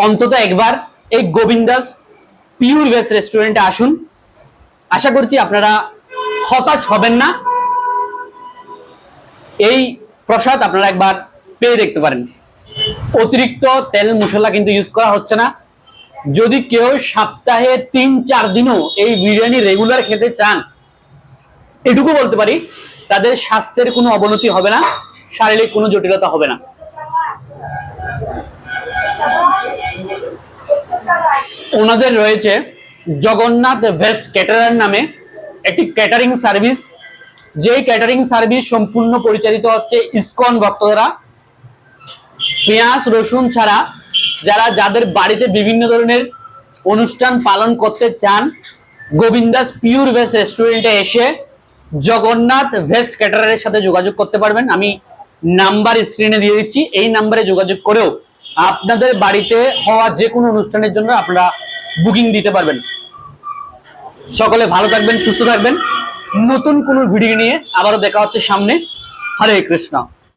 অন্তত একবার এই গোবিন্দাস পিওর ভেজ রেস্টুরেন্টে আসুন। আশা করছি আপনারা হতাশ হবেন না। এই প্রসাদ আপনারা একবার পেয়ে দেখতে পারেন। অতিরিক্ত তেল মশলা কিন্তু ইউজ করা হচ্ছে না। যদি কেউ সপ্তাহে 3-4 দিনও এই বিরিয়ানি রেগুলার খেতে চান, এটুকু বলতে পারি তাদের স্বাস্থ্যের কোনো অবনতি হবে না, শারীরিক কোনো জটিলতা হবে না। ওনাদের রয়েছে জগন্নাথ ভেজ ক্যাটারার নামে একটি ক্যাটারিং সার্ভিস, যে ক্যাটারিং সার্ভিস সম্পূর্ণ পরিচালিত হচ্ছে ইসকন ভক্ত দ্বারা। পেঁয়াজ রসুন ছাড়া যাদের বাড়িতে বিভিন্ন ধরনের অনুষ্ঠান পালন করতে চান, গোবিন্দাস পিওর ভেজ রেস্টুরেন্টে এসে জগন্নাথ ভেজ ক্যাটারারের সাথে যোগাযোগ করতে পারবেন। আমি নাম্বার স্ক্রিনে দিয়ে দিচ্ছি, এই নাম্বারে যোগাযোগ করেও আপনাদের বাড়িতে হওয়া যে কোনো অনুষ্ঠানের জন্য আপনারা বুকিং দিতে পারবেন। সকলে ভালো থাকবেন, সুস্থ থাকবেন। নতুন কোনো ভিডিও নিয়ে আবারও দেখা হচ্ছে সামনে। হরে কৃষ্ণ।